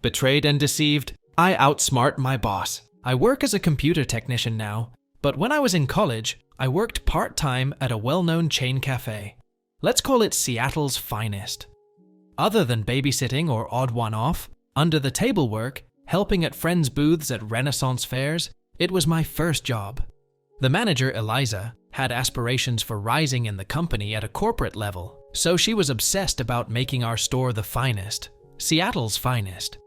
Betrayed and deceived, I outsmart my boss. I work as a computer technician now, but when I was in college, I worked part-time at a well-known chain cafe. Let's call it Seattle's finest. Other than babysitting or odd one-off, under-the-table work, helping at friends' booths at Renaissance fairs, it was my first job. The manager, Eliza, had aspirations for rising in the company at a corporate level, so she was obsessed about making our store the finest, Seattle's finest.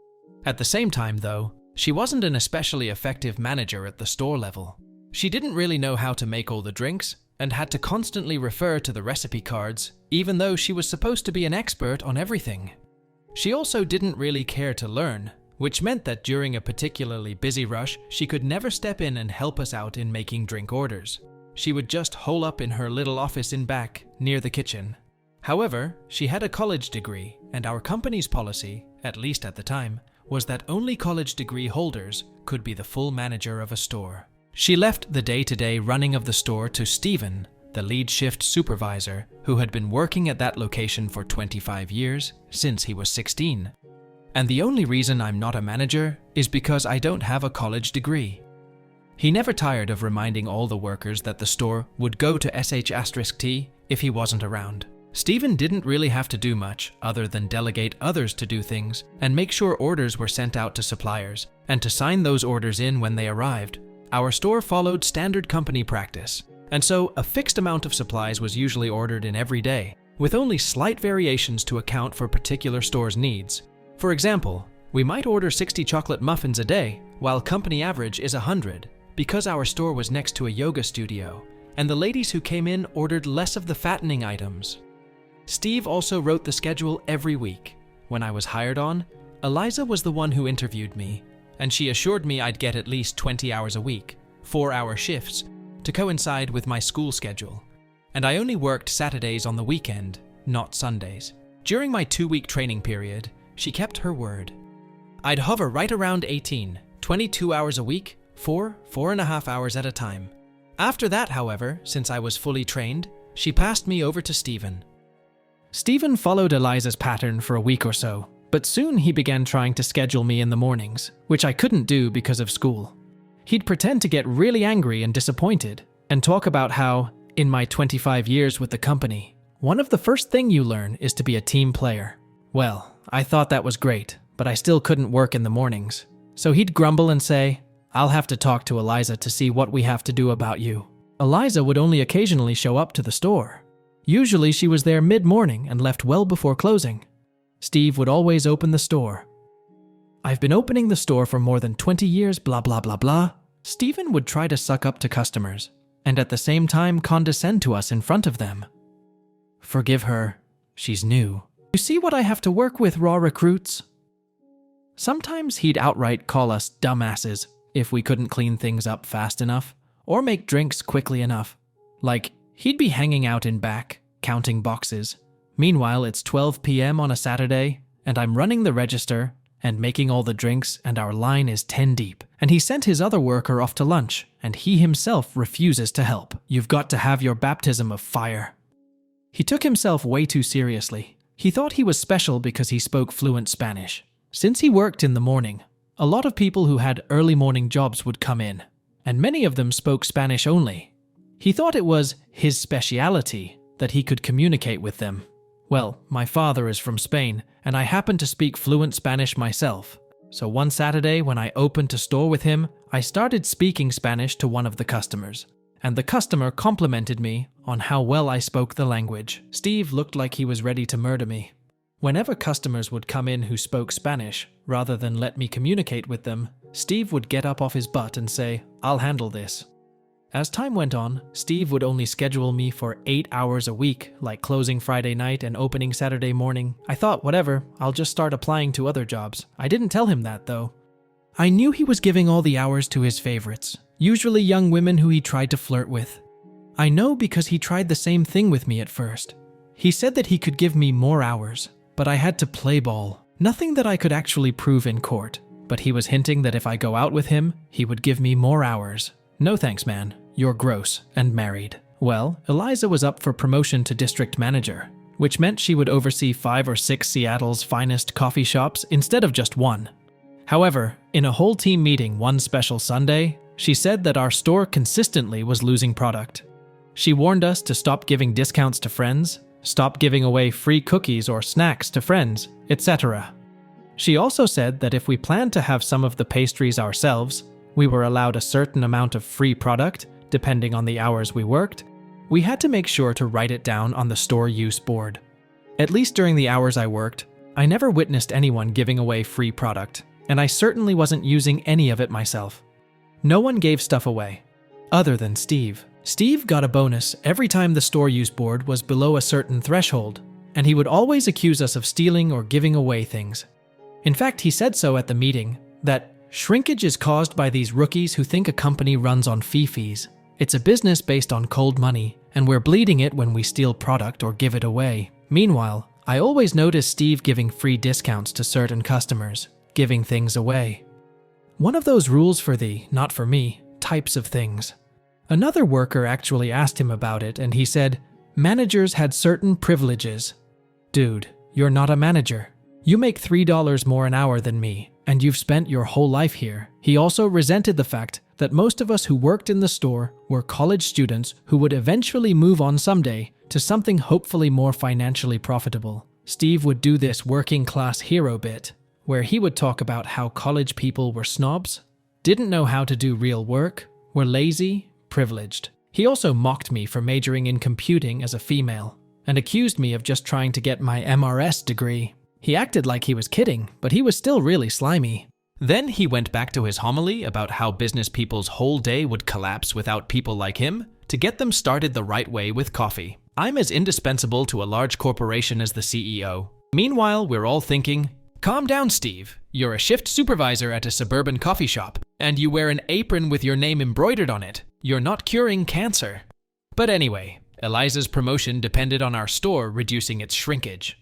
At the same time, though, she wasn't an especially effective manager at the store level. She didn't really know how to make all the drinks and had to constantly refer to the recipe cards, even though she was supposed to be an expert on everything. She also didn't really care to learn, which meant that during a particularly busy rush, she could never step in and help us out in making drink orders. She would just hole up in her little office in back, near the kitchen. However, she had a college degree, and our company's policy, at least at the time, was that only college degree holders could be the full manager of a store. She left the day-to-day running of the store to Stephen, the lead shift supervisor, who had been working at that location for 25 years, since he was 16. And the only reason I'm not a manager is because I don't have a college degree. He never tired of reminding all the workers that the store would go to sh*t if he wasn't around. Stephen didn't really have to do much other than delegate others to do things and make sure orders were sent out to suppliers and to sign those orders in when they arrived. Our store followed standard company practice, and so a fixed amount of supplies was usually ordered in every day, with only slight variations to account for particular stores' needs. For example, we might order 60 chocolate muffins a day, while company average is 100, because our store was next to a yoga studio, and the ladies who came in ordered less of the fattening items. Steve also wrote the schedule every week. When I was hired on, Eliza was the one who interviewed me, and she assured me I'd get at least 20 hours a week, 4-hour shifts, to coincide with my school schedule, and I only worked Saturdays on the weekend, not Sundays. During my 2-week training period, she kept her word. I'd hover right around 18, 22 hours a week, 4.5 hours at a time. After that, however, since I was fully trained, she passed me over to Stephen. Stephen followed Eliza's pattern for a week or so, but soon he began trying to schedule me in the mornings, which I couldn't do because of school. He'd pretend to get really angry and disappointed, and talk about how, in my 25 years with the company, one of the first things you learn is to be a team player. Well, I thought that was great, but I still couldn't work in the mornings. So he'd grumble and say, "I'll have to talk to Eliza to see what we have to do about you." Eliza would only occasionally show up to the store. Usually she was there mid-morning and left well before closing. Steve would always open the store. "I've been opening the store for more than 20 years, blah blah blah blah." Stephen would try to suck up to customers, and at the same time condescend to us in front of them. "Forgive her, she's new. You see what I have to work with, raw recruits?" Sometimes he'd outright call us dumbasses if we couldn't clean things up fast enough, or make drinks quickly enough. Like, he'd be hanging out in back, counting boxes. Meanwhile, it's 12 p.m. on a Saturday, and I'm running the register and making all the drinks, and our line is 10 deep. And he sent his other worker off to lunch, and he himself refuses to help. You've got to have your baptism of fire. He took himself way too seriously. He thought he was special because he spoke fluent Spanish. Since he worked in the morning, a lot of people who had early morning jobs would come in, and many of them spoke Spanish only. He thought it was his speciality that he could communicate with them. Well, my father is from Spain, and I happen to speak fluent Spanish myself. So one Saturday when I opened to store with him, I started speaking Spanish to one of the customers, and the customer complimented me on how well I spoke the language. Steve looked like he was ready to murder me. Whenever customers would come in who spoke Spanish, rather than let me communicate with them, Steve would get up off his butt and say, "I'll handle this." As time went on, Steve would only schedule me for 8 hours a week, like closing Friday night and opening Saturday morning. I thought, whatever, I'll just start applying to other jobs. I didn't tell him that, though. I knew he was giving all the hours to his favorites, usually young women who he tried to flirt with. I know because he tried the same thing with me at first. He said that he could give me more hours, but I had to play ball. Nothing that I could actually prove in court, but he was hinting that if I go out with him, he would give me more hours. No thanks, man. You're gross and married. Well, Eliza was up for promotion to district manager, which meant she would oversee 5 or 6 Seattle's finest coffee shops instead of just one. However, in a whole team meeting one special Sunday, she said that our store consistently was losing product. She warned us to stop giving discounts to friends, stop giving away free cookies or snacks to friends, etc. She also said that if we planned to have some of the pastries ourselves, we were allowed a certain amount of free product, depending on the hours we worked. We had to make sure to write it down on the store use board. At least during the hours I worked, I never witnessed anyone giving away free product, and I certainly wasn't using any of it myself. No one gave stuff away, other than Steve. Steve got a bonus every time the store use board was below a certain threshold, and he would always accuse us of stealing or giving away things. In fact, he said so at the meeting, that shrinkage is caused by these rookies who think a company runs on fees. It's a business based on cold money, and we're bleeding it when we steal product or give it away. Meanwhile, I always noticed Steve giving free discounts to certain customers, giving things away. One of those rules for the, not for me, types of things. Another worker actually asked him about it, and he said, managers had certain privileges. Dude, you're not a manager. You make $3 more an hour than me, and you've spent your whole life here. He also resented the fact that most of us who worked in the store were college students who would eventually move on someday to something hopefully more financially profitable. Steve would do this working class hero bit, where he would talk about how college people were snobs, didn't know how to do real work, were lazy, privileged. He also mocked me for majoring in computing as a female, and accused me of just trying to get my MRS degree. He acted like he was kidding, but he was still really slimy. Then he went back to his homily about how business people's whole day would collapse without people like him to get them started the right way with coffee. I'm as indispensable to a large corporation as the CEO. Meanwhile, we're all thinking, calm down, Steve. You're a shift supervisor at a suburban coffee shop, and you wear an apron with your name embroidered on it. You're not curing cancer. But anyway, Eliza's promotion depended on our store reducing its shrinkage.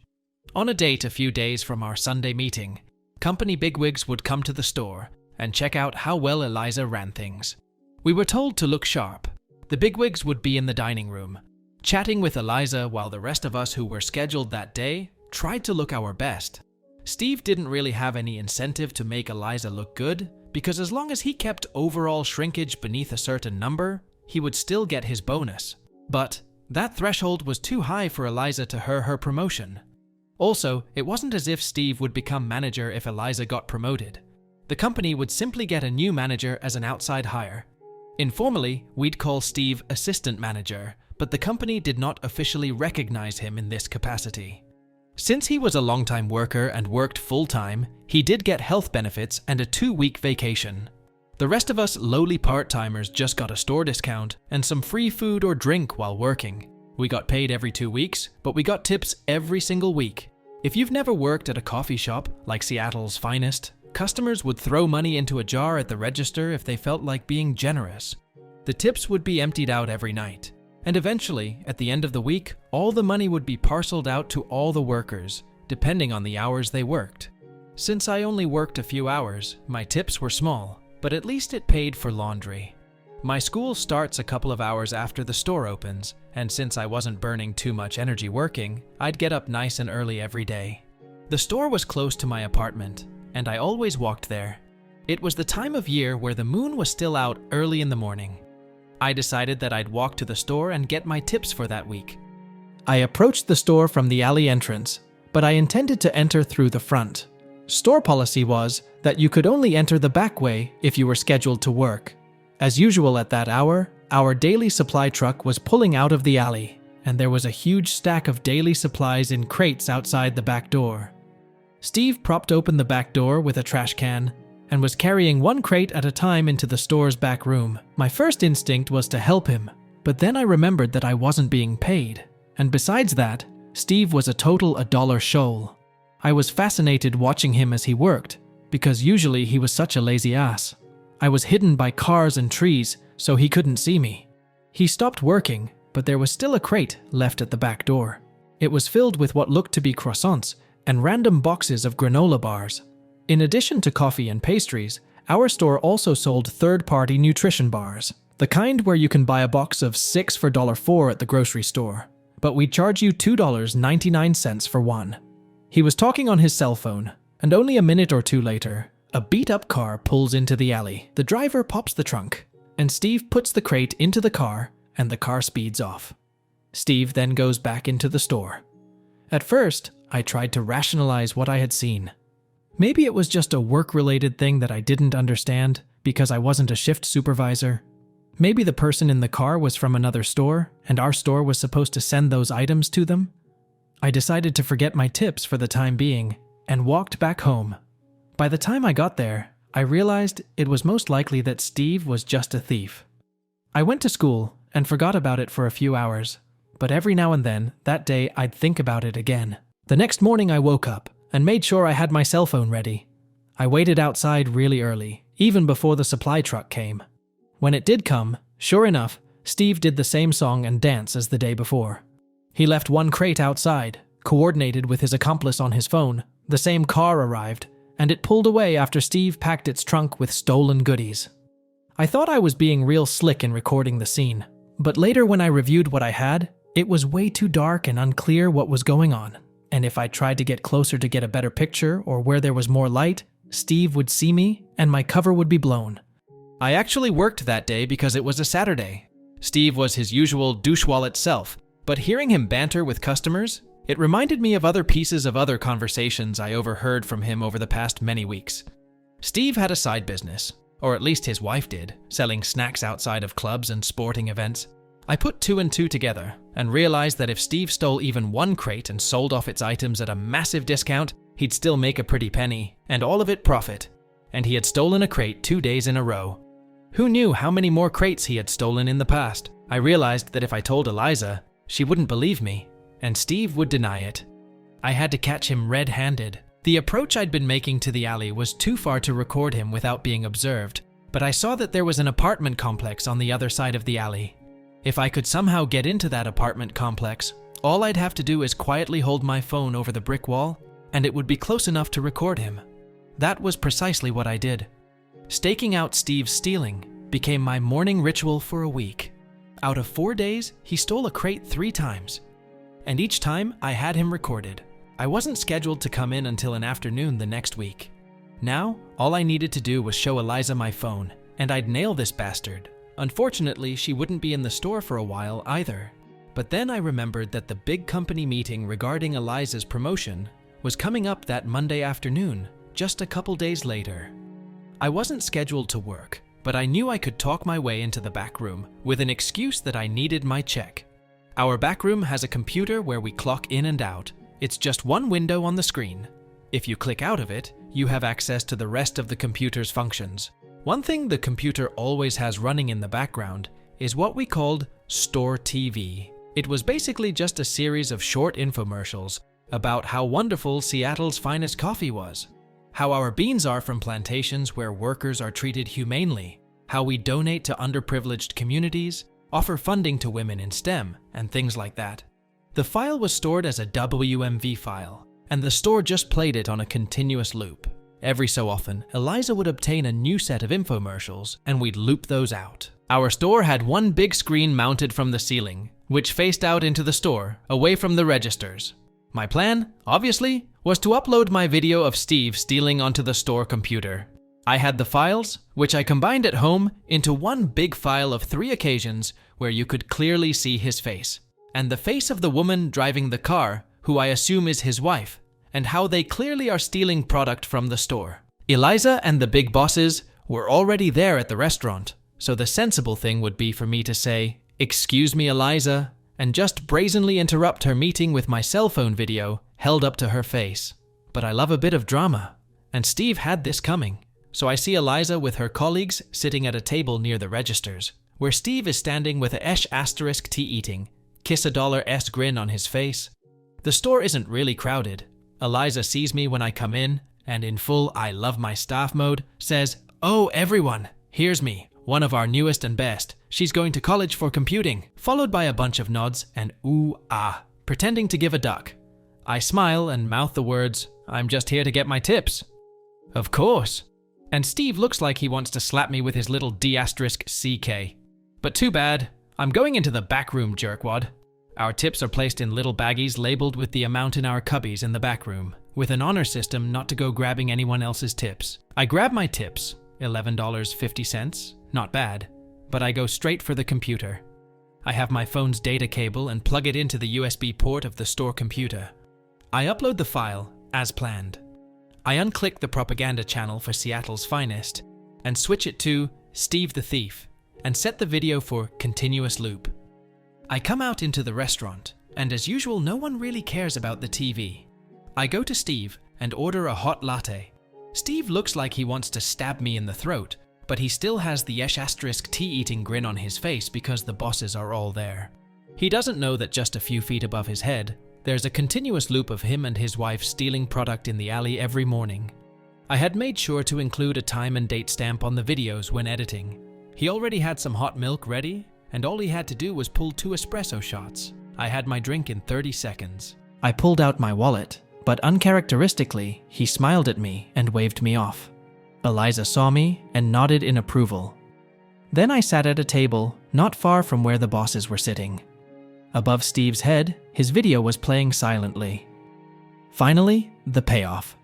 On a date a few days from our Sunday meeting, company bigwigs would come to the store and check out how well Eliza ran things. We were told to look sharp. The bigwigs would be in the dining room, chatting with Eliza while the rest of us who were scheduled that day tried to look our best. Steve didn't really have any incentive to make Eliza look good, because as long as he kept overall shrinkage beneath a certain number, he would still get his bonus. But that threshold was too high for Eliza to her promotion. Also, it wasn't as if Steve would become manager if Eliza got promoted. The company would simply get a new manager as an outside hire. Informally, we'd call Steve assistant manager, but the company did not officially recognize him in this capacity. Since he was a long-time worker and worked full-time, he did get health benefits and a 2-week vacation. The rest of us lowly part-timers just got a store discount and some free food or drink while working. We got paid every 2 weeks, but we got tips every single week. If you've never worked at a coffee shop like Seattle's finest, customers would throw money into a jar at the register if they felt like being generous. The tips would be emptied out every night. And eventually, at the end of the week, all the money would be parceled out to all the workers, depending on the hours they worked. Since I only worked a few hours, my tips were small, but at least it paid for laundry. My school starts a couple of hours after the store opens, and since I wasn't burning too much energy working, I'd get up nice and early every day. The store was close to my apartment, and I always walked there. It was the time of year where the moon was still out early in the morning. I decided that I'd walk to the store and get my tips for that week. I approached the store from the alley entrance, but I intended to enter through the front. Store policy was that you could only enter the back way if you were scheduled to work. As usual at that hour, our daily supply truck was pulling out of the alley, and there was a huge stack of daily supplies in crates outside the back door. Steve propped open the back door with a trash can and was carrying one crate at a time into the store's back room. My first instinct was to help him, but then I remembered that I wasn't being paid. And besides that, Steve was a total $1 shoal. I was fascinated watching him as he worked, because usually he was such a lazy ass. I was hidden by cars and trees, so he couldn't see me. He stopped working, but there was still a crate left at the back door. It was filled with what looked to be croissants and random boxes of granola bars. In addition to coffee and pastries, our store also sold third-party nutrition bars, the kind where you can buy a box of 6 for $4 at the grocery store, but we'd charge you $2.99 for one. He was talking on his cell phone, and only a minute or two later, A beat-up car pulls into the alley. The driver pops the trunk, and Steve puts the crate into the car, and the car speeds off. Steve then goes back into the store. At first, I tried to rationalize what I had seen. Maybe it was just a work-related thing that I didn't understand because I wasn't a shift supervisor. Maybe the person in the car was from another store, and our store was supposed to send those items to them. I decided to forget my tips for the time being and walked back home. By the time I got there, I realized it was most likely that Steve was just a thief. I went to school and forgot about it for a few hours, but every now and then, that day, I'd think about it again. The next morning I woke up and made sure I had my cell phone ready. I waited outside really early, even before the supply truck came. When it did come, sure enough, Steve did the same song and dance as the day before. He left one crate outside, coordinated with his accomplice on his phone. The same car arrived, and it pulled away after Steve packed its trunk with stolen goodies. I thought I was being real slick in recording the scene, but later when I reviewed what I had, it was way too dark and unclear what was going on. And if I tried to get closer to get a better picture or where there was more light, Steve would see me and my cover would be blown. I actually worked that day because it was a Saturday. Steve was his usual douchewallet self, but hearing him banter with customers, it reminded me of other pieces of other conversations I overheard from him over the past many weeks. Steve had a side business, or at least his wife did, selling snacks outside of clubs and sporting events. I put two and two together and realized that if Steve stole even one crate and sold off its items at a massive discount, he'd still make a pretty penny, and all of it profit. And he had stolen a crate 2 days in a row. Who knew how many more crates he had stolen in the past? I realized that if I told Eliza, she wouldn't believe me, and Steve would deny it. I had to catch him red-handed. The approach I'd been making to the alley was too far to record him without being observed, but I saw that there was an apartment complex on the other side of the alley. If I could somehow get into that apartment complex, all I'd have to do is quietly hold my phone over the brick wall, and it would be close enough to record him. That was precisely what I did. Staking out Steve's stealing became my morning ritual for a week. Out of 4 days, he stole a crate 3 times. And each time, I had him recorded. I wasn't scheduled to come in until an afternoon the next week. Now, all I needed to do was show Eliza my phone, and I'd nail this bastard. Unfortunately, she wouldn't be in the store for a while either. But then I remembered that the big company meeting regarding Eliza's promotion was coming up that Monday afternoon, just a couple days later. I wasn't scheduled to work, but I knew I could talk my way into the back room with an excuse that I needed my check. Our back room has a computer where we clock in and out. It's just one window on the screen. If you click out of it, you have access to the rest of the computer's functions. One thing the computer always has running in the background is what we called Store TV. It was basically just a series of short infomercials about how wonderful Seattle's finest coffee was, how our beans are from plantations where workers are treated humanely, how we donate to underprivileged communities, offer funding to women in STEM, and things like that. The file was stored as a WMV file, and the store just played it on a continuous loop. Every so often, Eliza would obtain a new set of infomercials, and we'd loop those out. Our store had one big screen mounted from the ceiling, which faced out into the store, away from the registers. My plan, obviously, was to upload my video of Steve stealing onto the store computer. I had the files, which I combined at home, into one big file of 3 occasions where you could clearly see his face, and the face of the woman driving the car, who I assume is his wife, and how they clearly are stealing product from the store. Eliza and the big bosses were already there at the restaurant, so the sensible thing would be for me to say, "Excuse me, Eliza," and just brazenly interrupt her meeting with my cell phone video held up to her face. But I love a bit of drama, and Steve had this coming. So I see Eliza with her colleagues sitting at a table near the registers, where Steve is standing with a ** tea eating, kiss a $S grin on his face. The store isn't really crowded. Eliza sees me when I come in, and in full I love my staff mode, says, "Oh, everyone, here's me, one of our newest and best. She's going to college for computing," followed by a bunch of nods and ooh ah, pretending to give a duck. I smile and mouth the words, "I'm just here to get my tips." Of course. And Steve looks like he wants to slap me with his little *CK. But too bad, I'm going into the back room, jerkwad. Our tips are placed in little baggies labeled with the amount in our cubbies in the back room. with an honor system not to go grabbing anyone else's tips. I grab my tips, $11.50, not bad, but I go straight for the computer. I have my phone's data cable and plug it into the USB port of the store computer. I upload the file, as planned. I unclick the propaganda channel for Seattle's Finest and switch it to Steve the Thief and set the video for continuous loop. I come out into the restaurant, and as usual, no one really cares about the TV. I go to Steve and order a hot latte. Steve looks like he wants to stab me in the throat, but he still has the ** tea-eating grin on his face because the bosses are all there. He doesn't know that just a few feet above his head, there's a continuous loop of him and his wife stealing product in the alley every morning. I had made sure to include a time and date stamp on the videos when editing. He already had some hot milk ready, and all he had to do was pull 2 espresso shots. I had my drink in 30 seconds. I pulled out my wallet, but uncharacteristically, he smiled at me and waved me off. Eliza saw me and nodded in approval. Then I sat at a table not far from where the bosses were sitting. Above Steve's head, his video was playing silently. Finally, the payoff.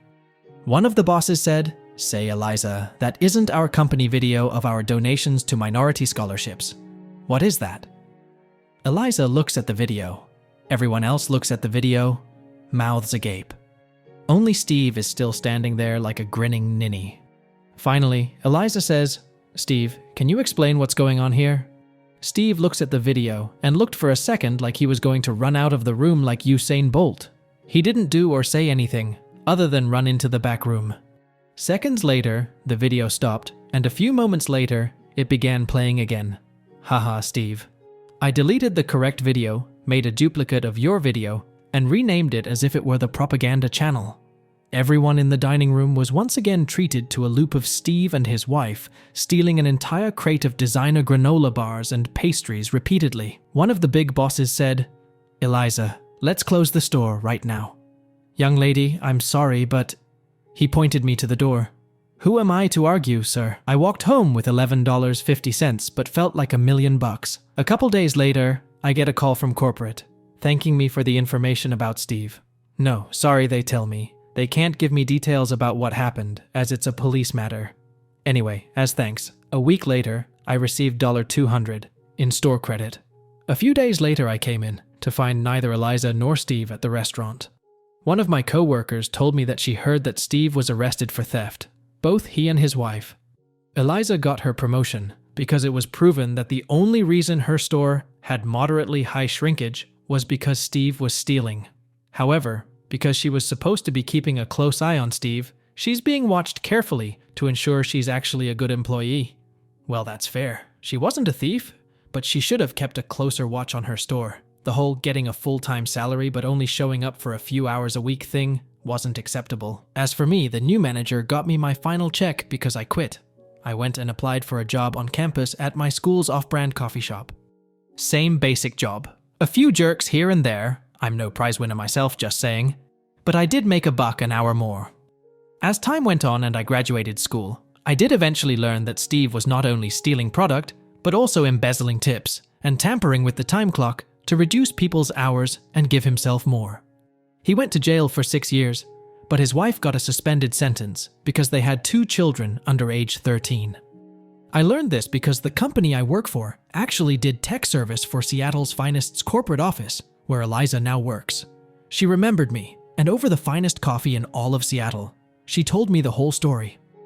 One of the bosses said, "Say, Eliza, that isn't our company video of our donations to minority scholarships. What is that?" Eliza looks at the video. Everyone else looks at the video, mouths agape. Only Steve is still standing there like a grinning ninny. Finally, Eliza says, "Steve, can you explain what's going on here?" Steve looks at the video and looked for a second like he was going to run out of the room like Usain Bolt. He didn't do or say anything other than run into the back room. Seconds later, the video stopped, and a few moments later, it began playing again. Haha, Steve. I deleted the correct video, made a duplicate of your video, and renamed it as if it were the propaganda channel. Everyone in the dining room was once again treated to a loop of Steve and his wife stealing an entire crate of designer granola bars and pastries repeatedly. One of the big bosses said, "Eliza, let's close the store right now." "Young lady, I'm sorry, but..." He pointed me to the door. "Who am I to argue, sir?" I walked home with $11.50, but felt like $1,000,000. A couple days later, I get a call from corporate, thanking me for the information about Steve. "No, sorry," they tell me. "They can't give me details about what happened, as it's a police matter." Anyway, as thanks, a week later, I received $200 in store credit. A few days later I came in to find neither Eliza nor Steve at the restaurant. One of my co-workers told me that she heard that Steve was arrested for theft, both he and his wife. Eliza got her promotion because it was proven that the only reason her store had moderately high shrinkage was because Steve was stealing. However, because she was supposed to be keeping a close eye on Steve, she's being watched carefully to ensure she's actually a good employee. Well, that's fair. She wasn't a thief, but she should have kept a closer watch on her store. The whole getting a full-time salary but only showing up for a few hours a week thing wasn't acceptable. As for me, the new manager got me my final check because I quit. I went and applied for a job on campus at my school's off-brand coffee shop. Same basic job. A few jerks here and there. I'm no prize winner myself, just saying. But I did make $1 an hour more. As time went on and I graduated school, I did eventually learn that Steve was not only stealing product, but also embezzling tips and tampering with the time clock to reduce people's hours and give himself more. He went to jail for 6 years, but his wife got a suspended sentence because they had 2 children under age 13. I learned this because the company I work for actually did tech service for Seattle's Finest's corporate office, where Eliza now works. She remembered me, and over the finest coffee in all of Seattle, she told me the whole story.